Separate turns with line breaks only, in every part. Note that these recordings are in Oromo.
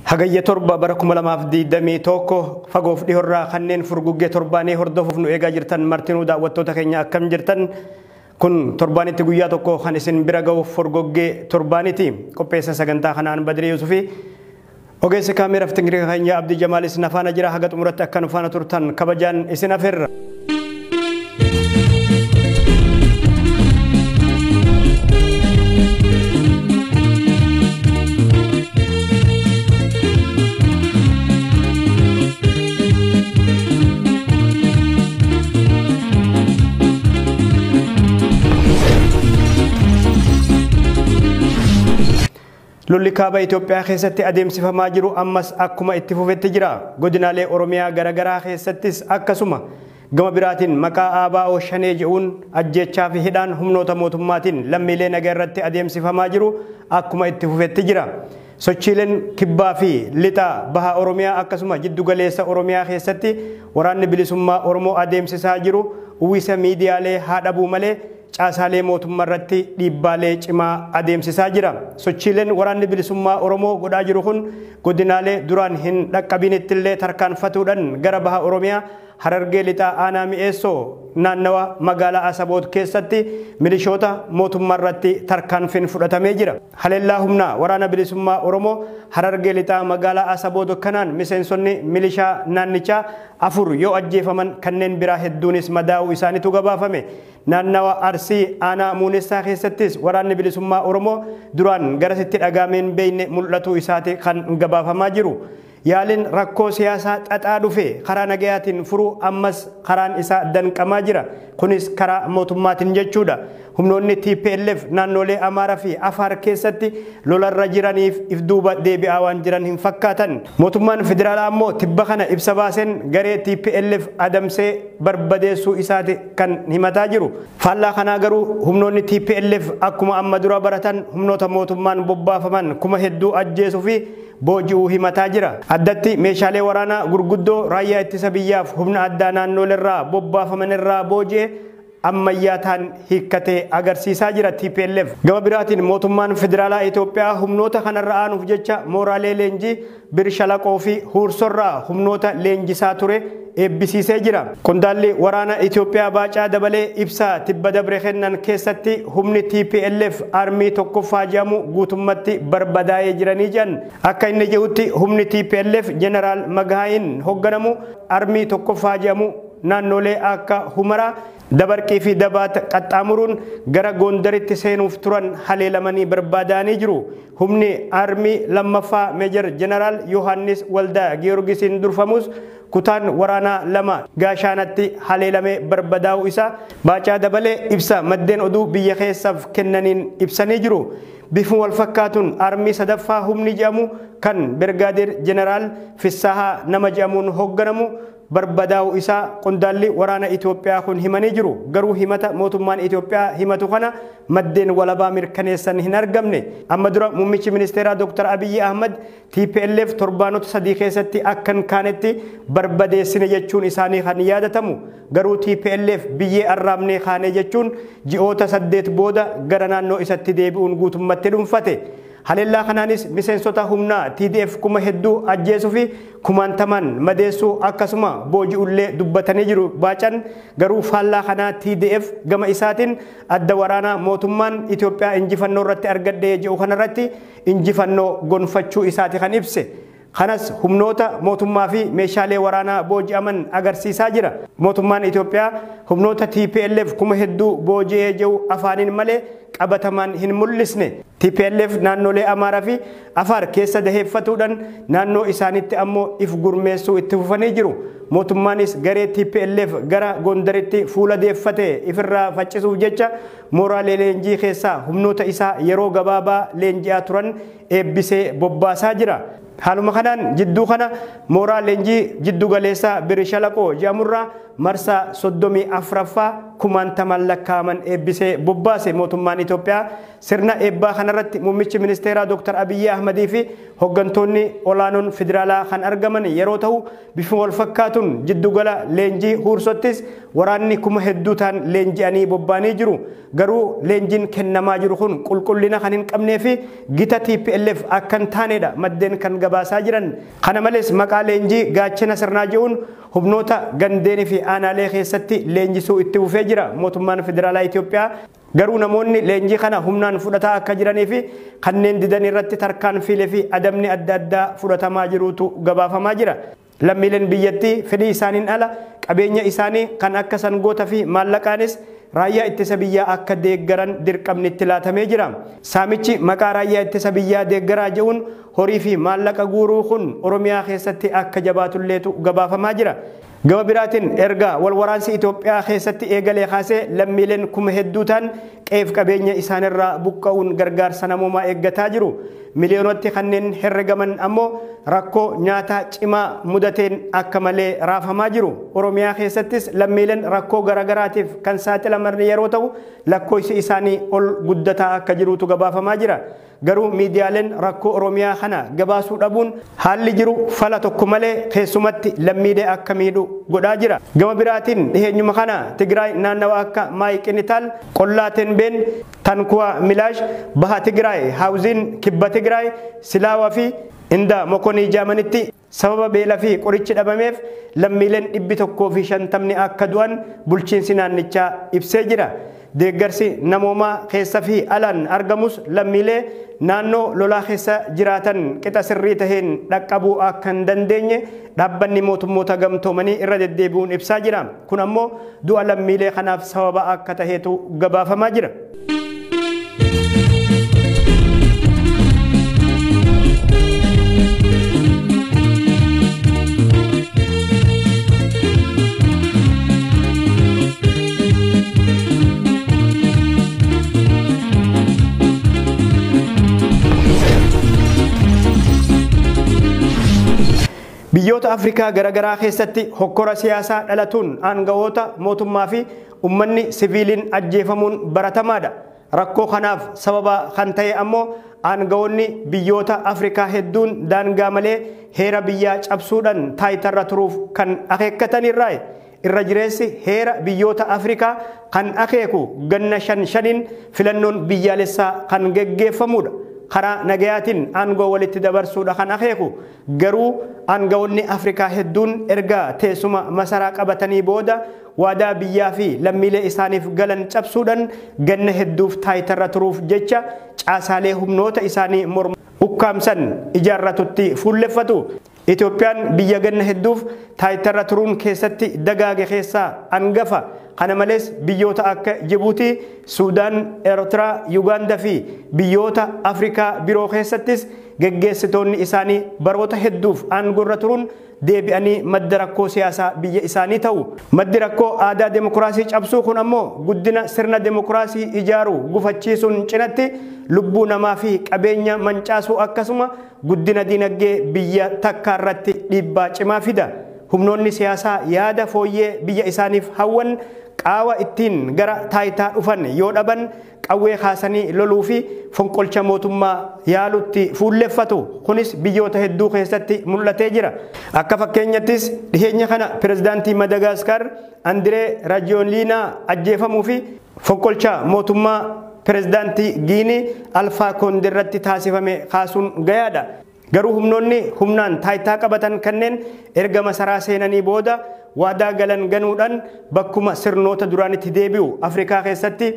Hagayya torba bara 2021 fagoof dhihorraa kanneen furguggee torbaanii hordofuuf nu eegaa jirtan martinuu daawwattoota keenya akkam jirtan kun torbaanitti guyyaa tokko kan isin bira ga'uuf furguggee torbaaniiti qopheessa sagantaa kanaan Badrii Yusufi ogeessi kaameraaf tingiree keenya Abdii Jamaalis nafaana jira haga xumuratti akka nu faana turtan kabajaan isin afeerra. Lolli kaaba Itoophiyaa keessatti adeemsifamaa jiru ammas akkuma itti fufetti jira. Godinaalee Oromiyaa garagaraa keessattis akkasuma gama biraatiin maqaa ABO shanee jedhuun ajjechaa fi hidhaan humnoota mootummaatiin lammiilee nagaa irratti adeemsifamaa jiru akkuma itti fufetti jira. Sochiileen kibbaa fi lixa baha Oromiyaa akkasuma jiddu galeessa Oromiyaa keessatti waraanni bilisummaa Oromoo adeemsisaa jiru uwwisa miidiyaalee haa dhabuu malee caasaalee mootummaa irratti dhiibbaalee cimaa adeemsisaa jira. Sochiileen waraanni bilisummaa Oromoo godhaa jiru kun godinaalee duraan hin dhaqqabinitti illee tarkaanfatuudhaan gara baha Oromiyaa Harargee lixaa aanaa mi'eessoo naannawa magaalaa Asaboot keessatti milishoota mootummaa irratti tarkaanfiin fudhatamee jira. Haleellaa humnaa waraana bilisummaa Oromoo Harargee lixaa magaalaa Asaboot kanaan miseensonni milishaa naannichaa 4 yoo ajjeefaman kanneen biraa hedduunis madaa'uu isaaniitu gabaafame. Naannawa Arsii aanaa Muunessaa keessattis waraanni bilisummaa Oromoo duraan garasitti dhagaameen beeyne mul'atu isaati kan gabaafamaa jiru. Yaalin rakkoo siyaasaa xaxaa dhufe karaa nagayaatiin furuu ammas karaan isaa danqamaa jira. Kunis karaa mootummaatiin jechuudha. Humnoonni TPLF naannolee Amaaraa fi Afaar keessatti lolarra jiraniif if duuba deebi'aa waan jiran hin fakkaatan. Mootummaan federaalaa ammoo tibba kana ibsa baaseen garee TPLF adamsee barbadeessuu isaati kan himataa jiru. Faallaa kanaa garuu humnoonni TPLF akkuma amma dura baratan humnoota mootummaan bobbaafaman kuma hedduu ajjeesuu fi booji'uu himataa jira. Addatti meeshaalee waraanaa gurguddoo raayyaa ittisa biyyaaf humna addaa naannoleerraa bobbaafaman irraa booji'e ammayyaataan hiikkatee agarsiisaa jira TPLF. Gama biraatiin mootummaan federaalaa Itoophiyaa humnoota kanarra aanuuf jecha mooraalee leenjii Birshalaqoo fi Huursorraa humnoota leenjisaa ture eebbisiisee jira. Qondaalli waraana Itoophiyaa Baacaa Dabalee ibsaa tibba dabre kennan keessatti humni TPLF armii tokkoffaa jedhamu guutummatti barbadaa'ee jiranii jiran. Akka inni jedhutti humni TPLF Jeneraal Magaayin hoogganamu armii tokkoffaa jedhamu naannolee akka Humaraa Dabarqii fi Dabaat qaxxaamuruun gara Gondaritti seenuuf turan haleelamanii barbaadaanii jiru. Humni armii lammaffaa Meejar Jeneraal Yohaannis Waldaa Giyoorgisiin durfamus kutaan waraanaa lama gaashaanatti haleelamee barbadaa'uu isaa Baacaa Dabalee ibsa maddeen oduu biyya keessaaf kennaniin ibsanii jiru. Bifuma wal fakkaatuun armii sadaffaa humni jedhamu kan Birgaadeer Jeneraal Fissahaa nama jedhamuun hoogganamu barbadaa'uu isaa qondaalli waraana Itoophiyaa kun himanii jiru. Garuu himata mootummaan Itoophiyaa himatu kana maddeen walabaa mirkaneessan hin argamne. Amma dura muummichi ministeeraa Dr. Abiy Ahmad TPLF torbaanota 3 keessatti akkan kaanetti barbadeessine jechuun isaanii kan yaadatamu. Garuu TPLF biyyee arraabnee kaanee jechuun ji'oota 8 booda gara naannoo isatti deebi'uun guutummatti dhuunfate. Haleellaa kanaanis miseensota humnaa TDF kuma hedduu ajjeesuu fi kumaantaman madeessuu akkasuma booji'ullee dubbatanii jiru. Baacaan garuu faallaa kanaa TDF gama isaatiin adda waraanaa mootummaan Itoophiyaa injifannoo irratti argadhee jedhu kanarratti injifannoo gonfachuu isaati kan ibse. Kanas humnoota mootummaa fi meeshaalee waraanaa booji'aman agarsiisaa jira. Mootummaan Itoophiyaa humnoota TPLF kuma hedduu booji'ee jiru afaaniin malee qabatamaan hin mul'isne. TPLF naannolee Amaaraa fi Afaar keessa daheeffatuudhaan naannoo isaaniitti ammoo if gurmeessuu itti fufanii jiru. Mootummaanis garee TPLF gara Gondaritti fuula deeffatee ifirraa faccisuuf jecha mooraalee leenjii keessaa humnoota isaa yeroo gabaabaa leenji'aa turan eebbisee bobbaasaa jira. Haaluma kanaan jidduu kana mooraa leenjii jiddu galeessaa Birshalaqoo jedhamurraa marsaa 34ffaa kumaantamaan lakkaa'aman eebbisee bobbaase mootummaan Itoophiyaa. Sirna eebbaa kanarratti muummichi ministeeraa Dr. Abiyyi Ahmadii fi hooggantoonni olaanoon federaalaa kan argaman yeroo ta'u, bifuma wal fakkaatuun jiddugala leenjii Huursottis waraanni kuma hedduu ta'an leenji'anii bobbaanii jiru. Garuu leenjiin kennamaa jiru kun qulqullina kan hin qabnee fi gita TPLF akka hin taanedha maddeen kan gabaasaa jiran. Kana malees maqaa leenjii gaachana sirnaa jedhuun humnoota gandeenii fi aanaalee keessatti leenjisuu itti fufee jira mootummaan federaalaa Itoophiyaa. Garuu namoonni leenjii kana humnaan fudhataa akka jiranii fi kanneen didan irratti tarkaanfiilee fi adabni adda addaa fudhatamaa jirutu gabaafamaa jira. Lammiileen biyyattii fedhii isaaniin ala qabeenya isaanii kan akka sangoota fi maallaqaanis raayyaa ittisa biyyaa akka deeggaran dirqamni itti laatamee jira. Saamichi maqaa raayyaa ittisa biyyaa deeggaraa jedhuun horii fi maallaqa guuruu kun Oromiyaa keessatti akka jabaatulleetu gabaafamaa jira. Gama biraatiin erga wal waraansi Itoophiyaa keessatti eegalee kaasee lammiileen kuma hedduu ta'an qeef qabeenya isaanirraa buqqa'uun gargaarsa namoomaa eeggataa jiru. Miliyoonatti kanneen herregaman ammoo rakkoo nyaataa cimaa mudateen akka malee raafamaa jiru. Oromiyaa keessattis lammiileen rakkoo garagaraatiif kan saaxilaman yeroo ta'u, lakkoofsi isaanii ol guddataa akka jirutu gabaafamaa jira. Garuu miidiyaaleen rakkoo Oromiyaa kana gabaasuu dhabuun haalli jiru fala tokko malee keessumatti lammiilee akka miidhu godhaa jira. Gama biraatiin dhiheenyuma kana Tigraay naannawa akka Maayiqiniitaal, Qollaa Tenbeen, Tankuwaa Milaash, Baha Tigraay, Haawuziin, Kibba Tigraay, Silaawaa fi Inda Mokonii Jaamanitti sababa beelaa fi qorichi dhabameef lammiileen 150 akka du'an bulchiinsi naannichaa ibsee jira. Deeggarsi namoomaa keessa fi alaan argamus lammiilee naannoo lolaa keessa jiraatan qixa sirrii taheen dhaqqabuu akka hin dandeenye dhaabbanni mootummoota gamtoomanii irra deddeebi'uun ibsaa jira. Kun ammoo du'a lammiilee kanaaf sababa akka taheetu gabaafamaa jira. Biyyoota Afrikaa garagaraa keessatti hokkora siyaasaa dhalatuun aangawoota mootummaa fi uummanni siviiliin ajjeefamuun baratamaadha. Rakkoo kanaaf sababa kan ta'e ammoo aangawoonni biyyoota Afrikaa hedduun daangaa malee heera biyyaa cabsuudhaan taayitarra turuuf kan akeekkatanirraa. Irra jireessi heera biyyoota Afrikaa kan akeeku ganna 5 filannoon biyyaalessaa kan geggeeffamudha. Karaa nagayaatiin aangoo walitti dabarsuudha kan akeeku. Garuu aangawoonni Afrikaa hedduun erga teessuma masaraa qabatanii booda waadaa biyyaa fi lammiilee isaaniif galan cabsuudhaan ganna hedduuf taayitarra turuuf jecha caasaalee humnoota isaanii morma ukkaamsan ijaarratutti fuulleffatu. Itoophiyaan biyya ganna hedduuf taayitarra turuun keessatti dagaage keessaa hangafa. Kana malees biyyoota akka Jibuutii, Suudaan, Eertiraa, Yugaandaa fi biyyoota Afrikaa biroo keessattis geggeessitoonni isaanii baroota hedduuf aangorra turuun deebi'anii madda rakkoo siyaasaa biyya isaanii ta'u. Maddi rakkoo aadaa demokiraasii cabsuu kun ammoo guddina sirna demokiraasii ijaaruu gufachiisuun cinatti lubbuu namaa fi qabeenya mancaasuu akkasuma guddina dinagdee biyya takkaa irratti dhiibbaa cimaa fida. Humnoonni siyaasaa yaada fooyyee biyya isaaniif hawwan qaawa ittiin gara taayitaa dhufan yoo dhaban qawwee kaasanii loluu fi fonqolcha mootummaa yaalutti fuulleffatu. Kunis biyyoota hedduu keessatti mul'atee jira. Akka fakkeenyattis dhiheenya kana pirezidaantii Madagaskar Andiree Rajooliinaa ajjeefamuu fi fonqolcha mootummaa pirezidaantii Giinii Alfaa Koondee irratti taasifame kaasuun gayaadha. Garuu humnoonni humnaan taayitaa qabatan kanneen erga masaraa seenanii booda waadaa galan ganuudhaan bakkuma sirnoota duraanitti deebi'u. Afrikaa keessatti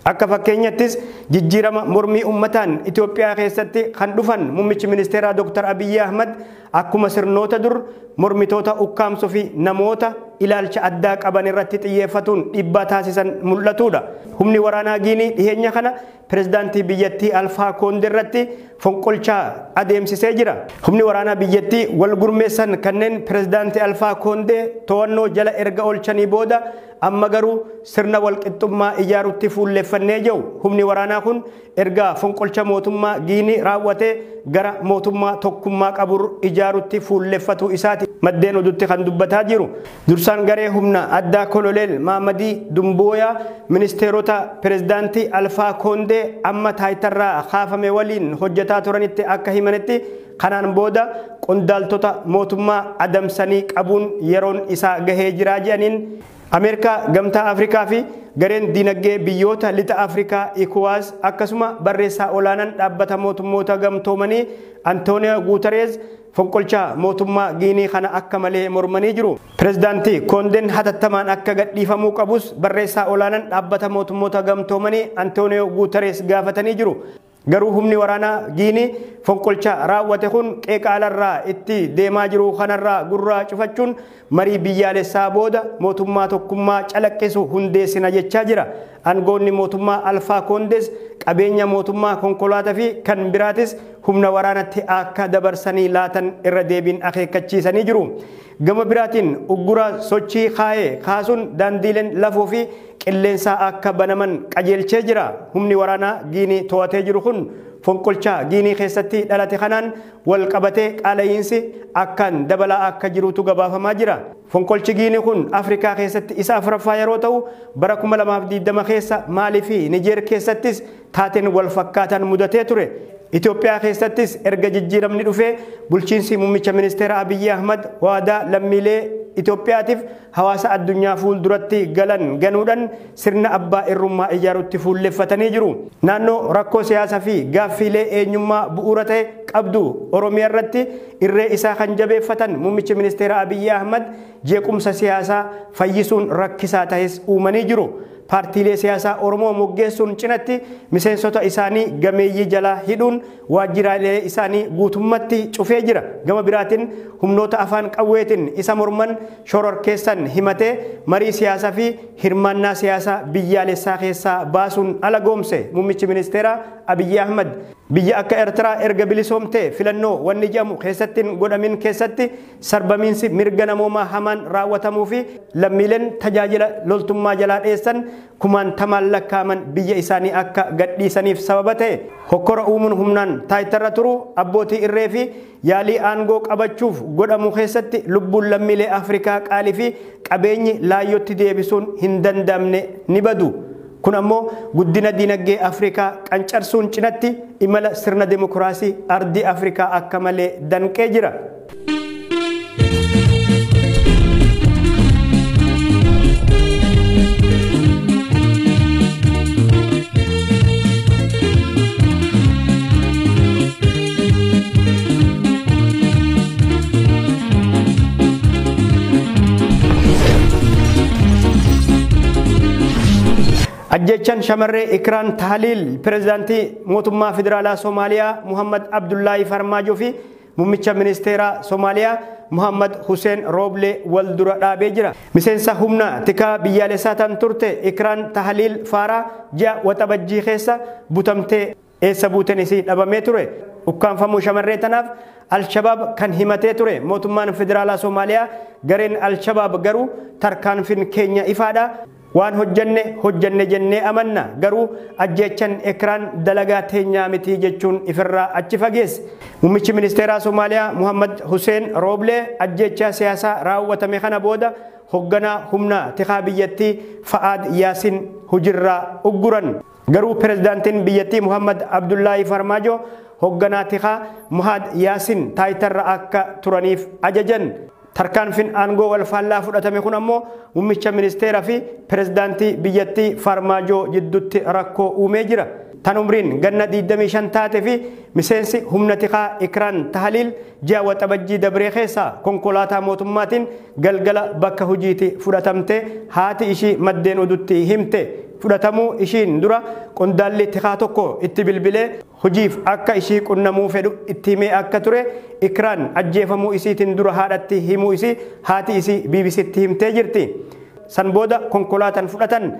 akka fakkeenyattis jijjiirama mormii ummataan Itoophiyaa keessatti kan dhufan muummichi ministeeraa Dr. Abiyyi Ahmad akkuma sirnoota dur mormitoota ukkaamsuu fi namoota ilaalcha addaa qaban irratti xiyyeeffatuun dhiibbaa taasisan mul'atudha. Humni waraanaa Giinii dhiheenya kana pirezidaantii biyyattii Alfaa Koondee irratti fonqolchaa adeemsisee jira. Humni waraanaa biyyattii wal gurmeessan kanneen pirezidaantii Alfaa Koondee to'annoo jala erga oolchanii booda amma garuu sirna walqixxummaa ijaaruutti fuulleffannee jiru. Humni waraanaa kun erga fonqolcha mootummaa Giinii raawwatee gara mootummaa tokkummaa qabu ijaaruutti fuulleffatu isaati maddeen oduutti kan dubbataa jiru. Dursaan garee humna addaa Koloneel Maamadii Dumbooyaa ministeerota pirezidaantii Alfaa Koondee amma taayitarraa kaafame waliin hojjetaa turanitti akka himanitti kanaan booda qondaaltota mootummaa adamsanii qabuun yeroon isaa gahee jira jedhaniin Ameerikaa, Gamtaa Afrikaa fi gareen diinagdee biyyoota lixa Afrikaa ECOWAS akkasuma barreessaa olaanaan dhaabbata mootummoota gamtoomanii Antoonio Guuterees fonqolcha mootummaa Giinii kana akka malee mormanii jiru. Pirezidaantii Koondeen hatattamaan akka gadhiifamuu qabus barreessaa olaanaan dhaabbata mootummoota gamtoomanii Antoonio Guuterees gaafatanii jiru. Garuu humni waraanaa Giinii fonqolcha raawwate kun qeeqaalarraa itti deemaa jiru kanarraa gurraa cufachuun marii biyyaalessaa booda mootummaa tokkummaa calaqqisu hundeessina jechaa jira. Aangoonni mootummaa Alfaa Koondees qabeenya mootummaa konkolaataa fi kan biraatis humna waraanatti akka dabarsanii laatan irra deebiin akeekkachiisanii jiru. Gama biraatiin uggura sochii kaasuun daandiileen lafoo fi qilleensaa akka banaman qajeelchee jira. Humni waraanaa Giinii to'atee jiru kun fonqolcha Giinii keessatti dhalate kanaan wal qabatee qaala'iinsi akkaan dabalaa akka jirutu gabaafamaa jira. Fonqolchi Giinii kun Afrikaa keessatti isa afuraffaa yeroo ta'u bara 2020 keessa Maalii fi Nijeer keessattis taateen wal fakkaatan mudatee ture. Itoophiyaa keessattis erga jijjiiramni dhufee bulchiinsi muummicha ministeera Abiyyi Ahmad waadaa lammiilee Itoophiyaatiif hawaasa addunyaa fuulduratti galan ganuudhaan sirna abbaa irrummaa ijaaruutti fuulleffatanii jiru. Naannoo rakkoo siyaasaa fi gaaffiilee eenyummaa bu'uura ta'e qabdu Oromiyaa irratti irree isaa kan jabeeffatan muummichi ministeera Abiyyi Ahmad jeequmsa siyaasaa fayyisuun rakkisaa ta'es uumanii jiru. Paartiilee siyaasaa Oromoo moggeessuun cinatti miseensota isaanii gameeyyii jalaa hidhuun waajjiraalee isaanii guutummatti cufee jira. Gama biraatiin humnoota afaan qawweetiin isa morman shororkeessan himatee marii siyaasaa fi hirmaannaa siyaasaa biyyaalessaa keessaa baasuun alagoomse muummichi ministeera Abiyyi Ahmad. Biyya akka Eertiraa erga bilisoomtee filannoo wanni jedhamu keessattiin godhamin keessatti sarbamiinsi mirga namoomaa hamaan raawwatamuu fi lammiileen tajaajila loltummaa jalaa dheessan kumaantamaan lakkaaman biyya isaanii akka gadhiisaniif sababa ta'e hokkora uumuun humnaan taayitarra turu abbootii irree fi yaalii aangoo qabachuuf godhamu keessatti lubbuun lammiilee Afrikaa qaalii fi qabeenyi laayyootti deebisuun hin danda'amne ni badu. Kun ammoo guddina diinagdee Afrikaa qancarsuun cinatti imala sirna demokiraasii ardii Afrikaa akka malee danqee jira. Ajjechaan shamarree Ikraan Tahliil pirezidaantii mootummaa federaalaa Soomaaliyaa Muhammad Abdullaahi Farmaajoo fi muummicha ministeeraa Soomaaliyaa Muhammad Hussein Roble wal dura dhaabee jira. Miseensa humna tikaa biyyaalessaa tan turte Ikraan Tahliil Faaraa ji'a waxabajjii keessa butamtee eessa buuteen isii dhabamee ture. Ukkaanfamuu shamarree tanaaf Al-Shabaab kan himatee ture mootummaan federaalaa Soomaaliyaa gareen Al-Shabaab garuu tarkaanfiin keenya ifaadha. Waan hojjanne jennee amanna garuu ajjechaan Ikraan dalagaa teenyaa miti jechuun ifirraa achi fageesse. Muummichi ministeeraa Soomaaliyaa Muhammad Hussein Roble ajjechaa siyaasaa raawwatame kana booda hoogganaa humna tikaa biyyattii Fa'aad Yaasin hujirraa ugguran. Garuu pirezidaantiin biyyattii Muhammad Abdullaahi Farmaajoo hoogganaa tikaa Muhammad Yaasin taayitarra akka turaniif ajajan. Tarkaanfiin aangoo wal faallaa fudhatame kun ammoo muummicha ministeeraa fi pirezidaantii biyyattii Farmaajoo jidduutti rakkoo uumee jira. Tan umriin ganna 25 taate fi miseensi humna tikaa Ikraan Tahliil ji'a waxabajjii dabree keessa konkolaataa mootummaatiin galgala bakka hojiitti fudhatamte haati ishii maddeen oduutti himte. Fudhatamuu ishiin dura qondaalli tikaa tokko itti bilbilee hojiif akka ishii qunnamuu fedhu itti himee akka ture. Ikraan ajjeefamuu isiitiin dura haadhatti himuu isii haati isii BBCtti himtee jirti. San booda konkolaataan fudhatan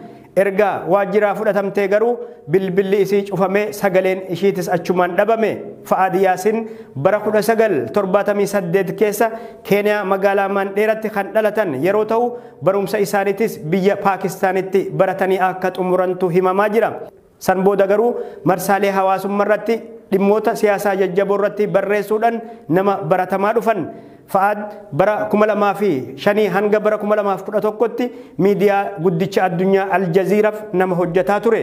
erga waajjiraa fudhatamtee garuu bilbilli isii cufamee sagaleen ishiitis achumaan dhabame. Fa'aad Yaasin bara 1978 keessa Keeniyaa magaalaa Mandheeratti kan dhalatan yeroo ta'u barumsa isaaniitis biyya Paakistaanitti baratanii akka xumurantu himamaa jira. San booda garuu marsaalee hawaasummaa irratti dhimmoota siyaasaa jajjaboo irratti barreessuudhaan nama baratamaa dhufan. Fa'aad bara 2005 hanga bara 2011tti miidiyaa guddicha addunyaa Aljaziiraaf nama hojjetaa ture.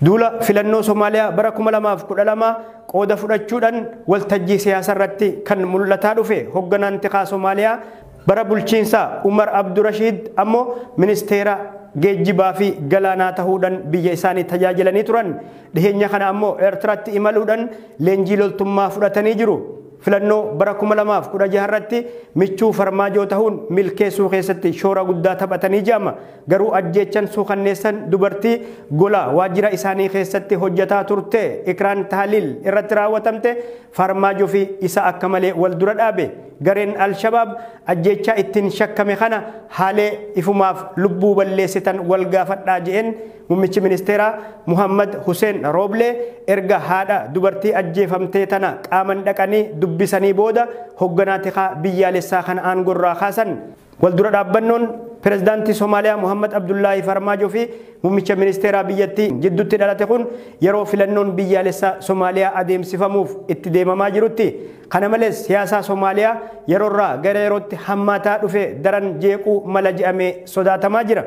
Duula filannoo Somaaliyaa bara 2012 qooda fudhachuudhaan waltajjii siyaasaa irratti kan mul'ataa dhufe hoogganaan tikaa Somaaliyaa bara bulchiinsa Umar Abdurashiid ammoo ministeera geejjibaa fi galaanaa ta'uudhaan biyya isaanii tajaajilanii turan. Dhiheenya kana ammoo Eertiraatti imaluudhaan leenjii loltummaa fudhatanii jiru. Filannoo bara 2016 irratti michuu Farmaajoo ta'uun milkeessuu keessatti shoora guddaa taphatanii jiru. Garuu ajjeechan suukanneessan dubartii gola waajjira isaanii keessatti hojjetaa turte Ikraan Taaliil irratti raawwatamte Farmaajoo fi isa akka malee wal dura dhaabe. Gareen Al-Shabaab ajjeechaa ittiin shakkame kana haalee ifumaaf lubbuu balleessitan wal gaafadhaa jedheen muummichi ministeeraa Muhammad Hussein Rooblee erga haadha dubartii ajjeefamtee tana qaaman dhaqanii dubbisanii booda hoogganaa tikaa biyyaalessaa kan aangorraa kaasan. Waldura dhaabbannoon pirezidaantii Somaaliyaa Muhammad Abdullaahi Farmaajoo fi muummicha ministeeraa biyyattii jidduutti dhalate kun yeroo filannoon biyyaalessaa Somaaliyaa adeemsifamuuf itti deemamaa jirutti. Kana malees siyaasaa Somaaliyaa yeroorraa gara yerootti hammaataa dhufe daran jeequu mala jedhamee sodaatamaa jira.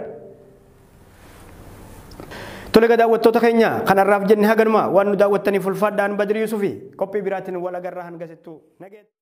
Tole daawwattoota keenya kanarraaf jenne haganuma waan nu daawwattaniif ulfaadhaan Badri Yusufi qophii biraatiin wal agarraa hangasittuu nageenya.